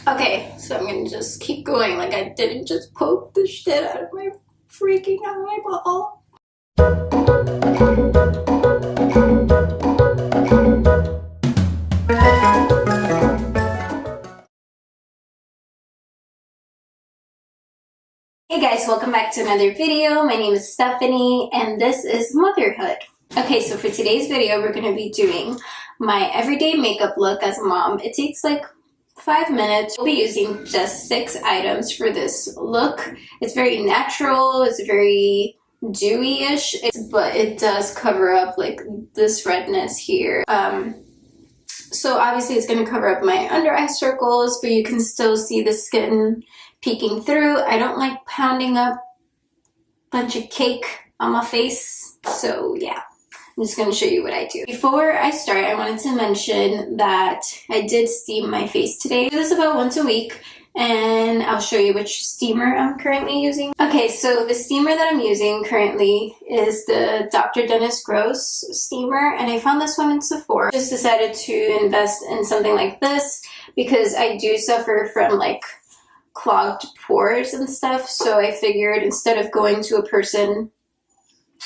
Okay, so I'm gonna just keep going like I didn't just poke the shit out of my freaking eyeball. Hey guys, welcome back to another video. My name is Stephany and this is motherhood. Okay, so for today's video we're going to be doing my everyday makeup look as a mom. It takes like 5 minutes. We'll be using just 6 items for this look. It's very natural, it's very dewy-ish, but it does cover up like this redness here. So obviously it's going to cover up my under eye circles, but you can still see the skin peeking through. I don't like pounding up a bunch of cake on my face, so yeah, I'm just going to show you what I do. Before I start, I wanted to mention that I did steam my face today. I do this about once a week, and I'll show you which steamer I'm currently using. Okay, so the steamer that I'm using currently is the DR.DENNIS Gross steamer, and I found this one in Sephora. I just decided to invest in something like this because I do suffer from like clogged pores and stuff, so I figured instead of going to a person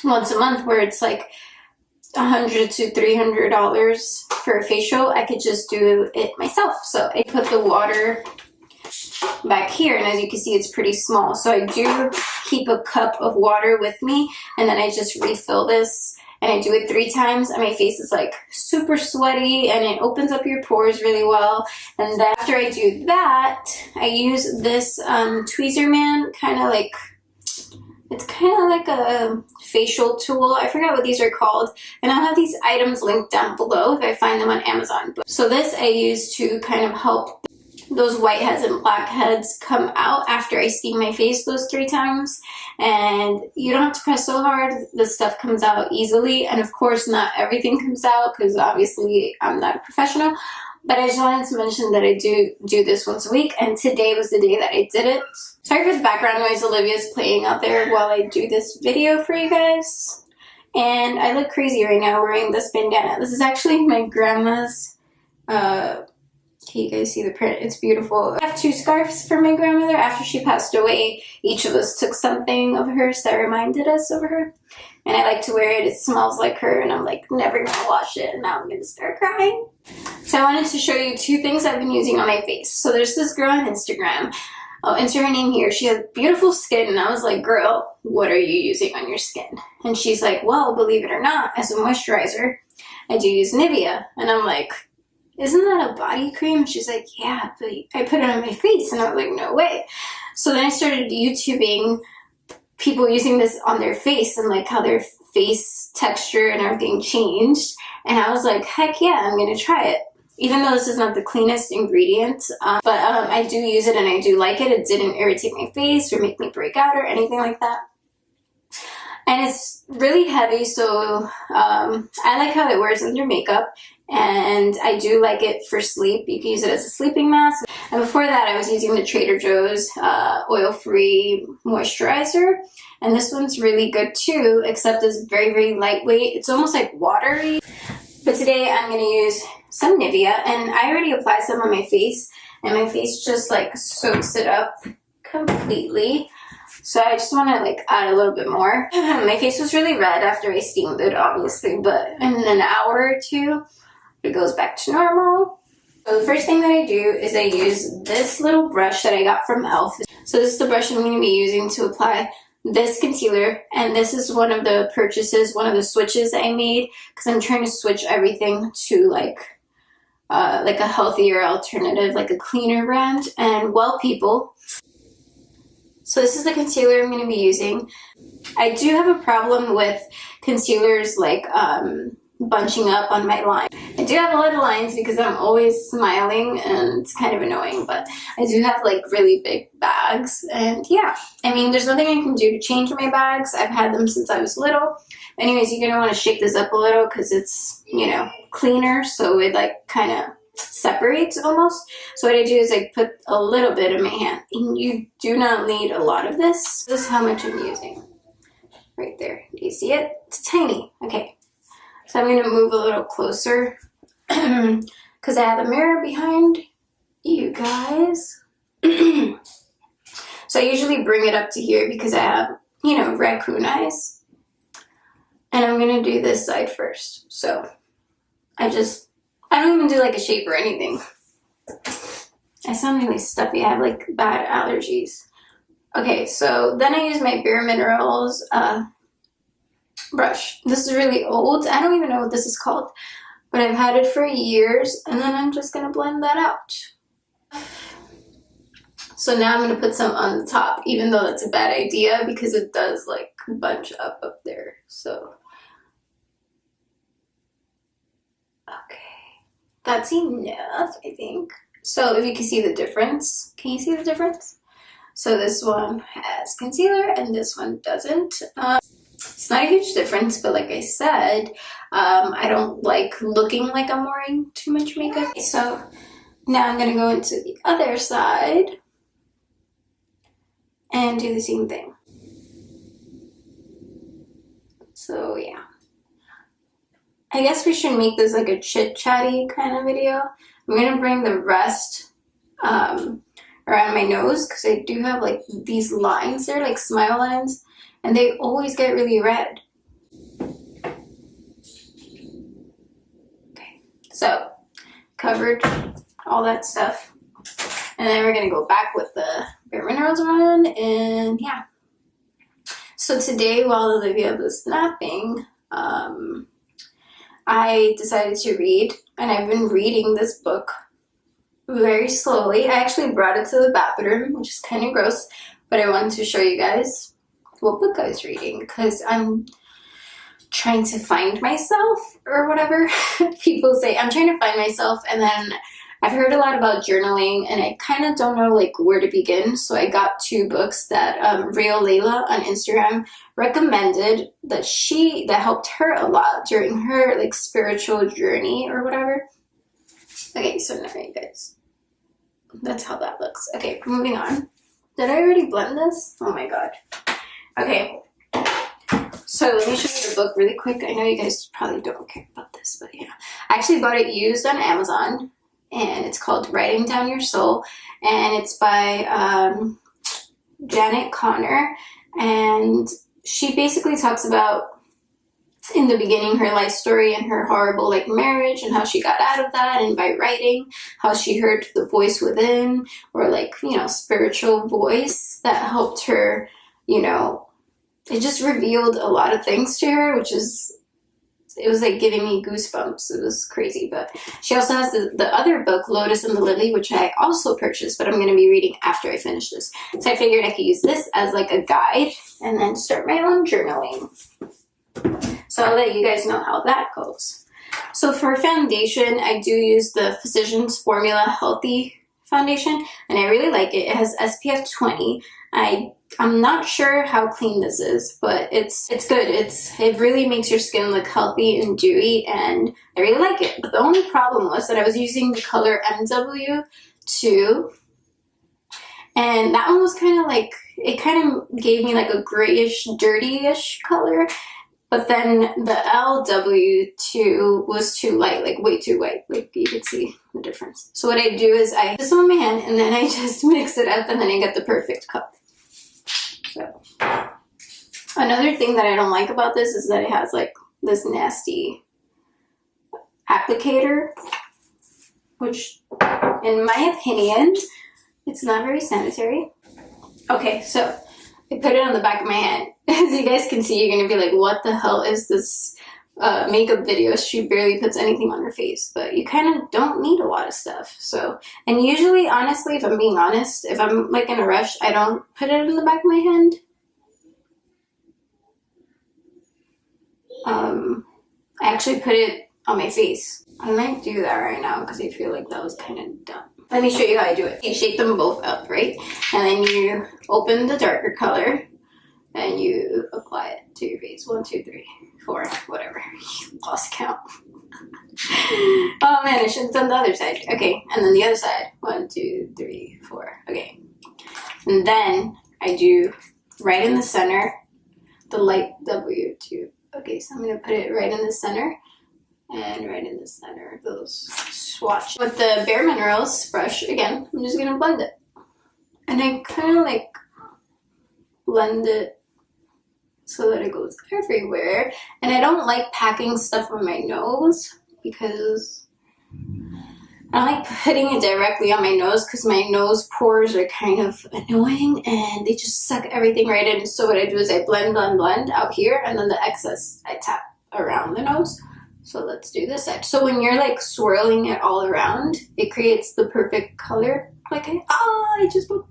once a month where it's like $100 to $300 for a facial, I could just do it myself. So I put the water back here, and as you can see it's pretty small, so I do keep a cup of water with me, and then I just refill this, and I do it 3 times, and my face is like super sweaty and it opens up your pores really well. And then after I do that, I use this TWEEZERMAN it's kind of like a facial tool. I forgot what these are called, and I'll have these items linked down below if I find them on Amazon. So this I use to kind of help those whiteheads and blackheads come out after I steam my face those 3 times. And you don't have to press so hard, the stuff comes out easily. And of course not everything comes out because obviously I'm not a professional, but I just wanted to mention that I do this once a week, and today was the day that I did it. Sorry for the background noise, Olivia's playing out there while I do this video for you guys. And I look crazy right now wearing this bandana. This is actually my grandma's, can you guys see the print? It's beautiful. I have 2 scarves for my grandmother. After she passed away, each of us took something of hers that reminded us of her. And I like to wear it. It smells like her, and I'm like never gonna wash it, and now I'm gonna start crying. So I wanted to show you 2 things I've been using on my face. So there's this girl on Instagram. I'll enter her name here. She has beautiful skin, and I was like, girl, what are you using on your skin? And she's like, well, believe it or not, as a moisturizer, I do use NIVEA. And I'm like, isn't that a body cream? She's like, yeah, but I put it on my face. And I was like, no way. So then I started YouTubing people using this on their face and like how their face texture and everything changed. And I was like, heck yeah, I'm gonna try it. Even though this is not the cleanest ingredient, but I do use it and I do like it. It didn't irritate my face or make me break out or anything like that. And it's really heavy, so I like how it wears under makeup. And I do like it for sleep. You can use it as a sleeping mask. And before that, I was using the Trader Joe's oil-free moisturizer. And this one's really good too, except it's very, very lightweight. It's almost like watery. But today I'm going to use some NIVEA. And I already applied some on my face. And my face just like soaks it up completely. So I just want to like add a little bit more. My face was really red after I steamed it, obviously. But in an hour or 2, it goes back to normal. So the first thing that I do is I use this little brush that I got from e.l.f. So this is the brush I'm going to be using to apply this concealer. And this is one of the purchases, one of the switches I made, because I'm trying to switch everything to like a healthier alternative, like a cleaner brand. And Well People. So this is the concealer I'm going to be using. I do have a problem with concealers like bunching up on my line. I do have a lot of lines because I'm always smiling and it's kind of annoying, but I do have like really big bags. And yeah, I mean, there's nothing I can do to change my bags. I've had them since I was little. Anyways, you're going to want to shake this up a little because it's, you know, cleaner, so it like kind of separates almost. So what I do is I put a little bit in my hand, and you do not need a lot of this. This is how much I'm using right there. Do you see it? It's tiny. Okay, so I'm going to move a little closer because I have a mirror behind you guys. So I usually bring it up to here because I have, you know, raccoon eyes. And I'm gonna do this side first. So I don't even do like a shape or anything. I sound really stuffy. I have like bad allergies. Okay, so then I use my Bare Minerals brush. This is really old. I don't even know what this is called, but I've had it for years, and then I'm just gonna blend that out. So now I'm gonna put some on the top, even though that's a bad idea because it does like bunch up there. So, okay, that's enough, I think. So if you can see the difference, can you see the difference? So this one has concealer and this one doesn't. It's not a huge difference, but like I said, I don't like looking like I'm wearing too much makeup. So now I'm gonna go into the other side and do the same thing. So yeah. I guess we should make this like a chit-chatty kind of video. I'm gonna bring the rest around my nose because I do have like these lines. They're like smile lines and they always get really red. Okay, so covered all that stuff. And then we're gonna go back with the Bare Minerals one, and yeah. So today, while Olivia was napping, I decided to read, and I've been reading this book very slowly. I actually brought it to the bathroom, which is kind of gross, but I wanted to show you guys what book I was reading, because I'm trying to find myself, or whatever people say. I'm trying to find myself, and then I've heard a lot about journaling and I kind of don't know like where to begin. So I got two books that Real Layla on Instagram recommended that helped her a lot during her like spiritual journey or whatever. Okay, so now you guys, that's how that looks. Okay, moving on. Did I already blend this? Oh my god. Okay, so let me show you the book really quick. I know you guys probably don't care about this, but yeah. I actually bought it used on Amazon. And it's called Writing Down Your Soul, and it's by Janet Connor, and she basically talks about, in the beginning, her life story and her horrible like marriage and how she got out of that, and by writing, how she heard the voice within, or like, you know, spiritual voice that helped her, you know, it just revealed a lot of things to her, which is, it was like giving me goosebumps. It was crazy. But she also has the other book, Lotus and the Lily, which I also purchased, but I'm going to be reading after I finish this. So I figured I could use this as like a guide and then start my own journaling. So I'll let you guys know how that goes. So for foundation, I do use the Physicians Formula Healthy Foundation, and I really like it. It has SPF 20. I'm not sure how clean this is, but it's good. It really makes your skin look healthy and dewy, and I really like it. But the only problem was that I was using the color MW2, and that one was kind of like, it kind of gave me like a grayish, dirty-ish color. But then the LW2 was too light, like way too white. Like you could see the difference. So what I do is I put this on my hand and then I just mix it up and then I get the perfect color. So another thing that I don't like about this is that it has like this nasty applicator, which in my opinion, it's not very sanitary. Okay, so I put it on the back of my hand. As you guys can see, you're going to be like, what the hell is this makeup video? She barely puts anything on her face. But you kind of don't need a lot of stuff. So, and usually, honestly, if I'm being honest, if I'm like in a rush, I don't put it in the back of my hand. I actually put it on my face. I might do that right now because I feel like that was kind of dumb. Let me show you how I do it. You shake them both up, right? And then you open the darker color and you apply it to your face. 1, 2, 3, 4, whatever. Lost count. Oh man, I should have done the other side. Okay, and then the other side. 1, 2, 3, 4. Okay. And then I do right in the center, the light W2. Okay, so I'm going to put it right in the center. and right in the center of those swatches. With the Bare Minerals brush, again, I'm just gonna blend it. And I kind of like blend it so that it goes everywhere. And I don't like packing stuff on my nose because I don't like putting it directly on my nose because my nose pores are kind of annoying and they just suck everything right in. So what I do is I blend out here, and then the excess I tap around the nose. So let's do this side. So when you're like swirling it all around, it creates the perfect color. Like, I just put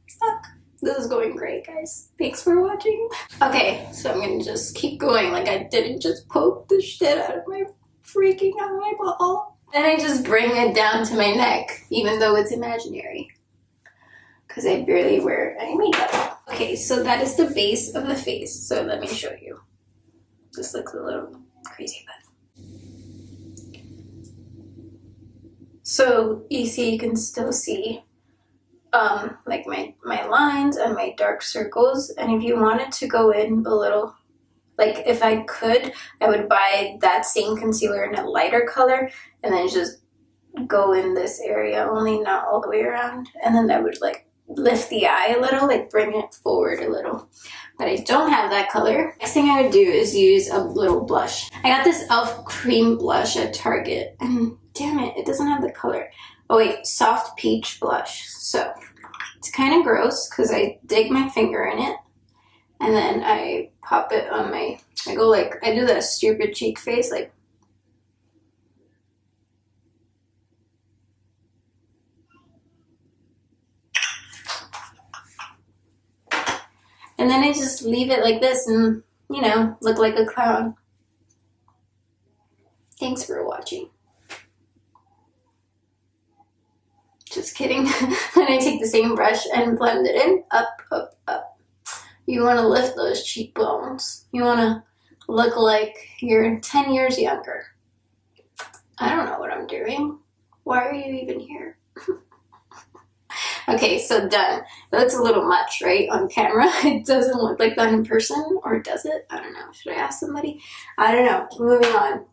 stuck. This is going great, guys. Thanks for watching. Okay, so I'm gonna just keep going. Like I didn't just poke the shit out of my freaking eyeball. And I just bring it down to my neck, even though it's imaginary. Because I barely wear any makeup. Okay, so that is the base of the face. So let me show you. This looks a little crazy, but. So you can still see like my lines and my dark circles. And if you wanted to go in a little, like if I could, I would buy that same concealer in a lighter color and then just go in this area only, not all the way around. And then that would like lift the eye a little, like bring it forward a little. But I don't have that color. Next thing I would do is use a little blush. I got this e.l.f. cream blush at Target, and damn it, it doesn't have the color. Oh wait, soft peach blush. So it's kind of gross because I dig my finger in it and then I pop it on I do that stupid cheek face, like. And then I just leave it like this and, you know, look like a clown. Thanks for watching. Just kidding. Then I take the same brush and blend it in. Up, up, up. You want to lift those cheekbones. You want to look like you're 10 years younger. I don't know what I'm doing. Why are you even here? Okay, so done. That looks a little much, right, on camera. It doesn't look like that in person, or does it? I don't know. Should I ask somebody? I don't know. Moving on.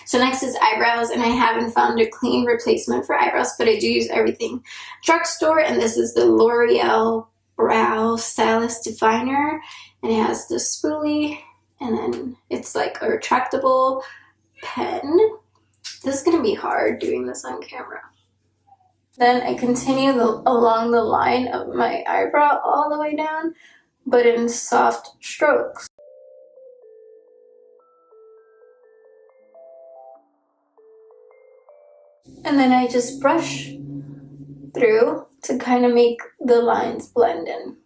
So next is eyebrows, and I haven't found a clean replacement for eyebrows, but I do use everything drugstore, and this is the L'Oreal Brow Stylist Definer, and it has the spoolie, and then it's like a retractable pen. This is going to be hard doing this on camera. Then I continue along the line of my eyebrow all the way down, but in soft strokes. And then I just brush through to kind of make the lines blend in.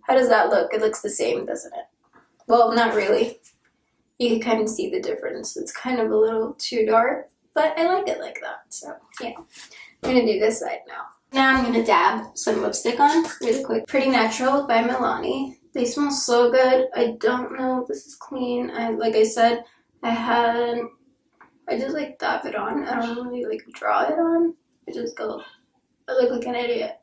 How does that look? It looks the same, doesn't it? Well, not really. You can kind of see the difference. It's kind of a little too dark, but I like it like that, so yeah. I'm gonna do this side now. Now I'm gonna dab some lipstick on really quick. Pretty Natural by Milani. They smell so good. I don't know if this is clean. Like I said, I just like dab it on. I don't really like draw it on. I just go, I look like an idiot.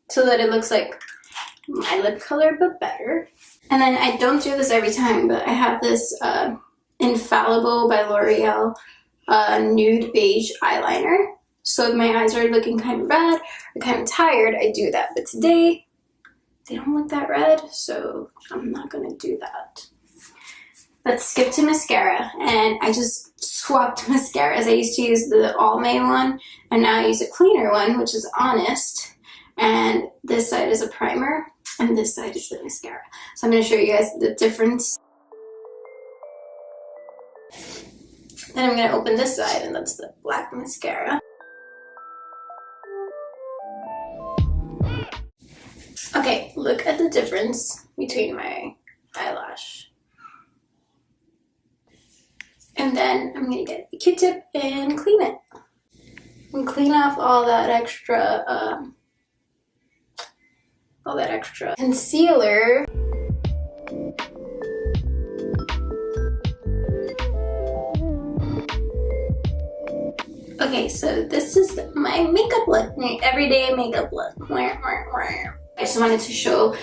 So that it looks like my lip color, but better. And then I don't do this every time, but I have this Infallible by L'Oreal nude beige eyeliner. So if my eyes are looking kind of red or kind of tired, I do that. But today, they don't look that red, so I'm not gonna do that. Let's skip to mascara. And I just swapped mascaras. I used to use the Almay one, and now I use a cleaner one, which is Honest. And this side is a primer, and this side is the mascara. So I'm going to show you guys the difference. Then I'm going to open this side, and that's the black mascara. Okay, look at the difference between my eyelash. And then I'm going to get a Q-tip and clean it. And clean off all that extra concealer. Okay, so this is my makeup look, my everyday makeup look. I just wanted to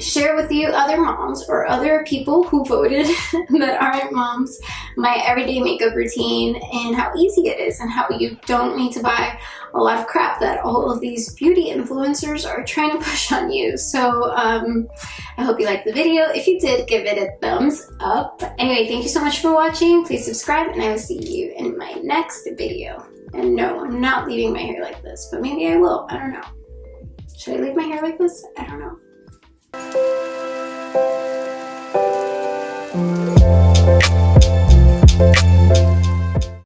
share with you other moms or other people who voted that aren't moms my everyday makeup routine and how easy it is and how you don't need to buy a lot of crap that all of these beauty influencers are trying to push on you. So I hope you liked the video. If you did, give it a thumbs up. Anyway, thank you so much for watching. Please subscribe and I will see you in my next video. And no, I'm not leaving my hair like this, but maybe I will. I don't know. Should I leave my hair like this? I don't know.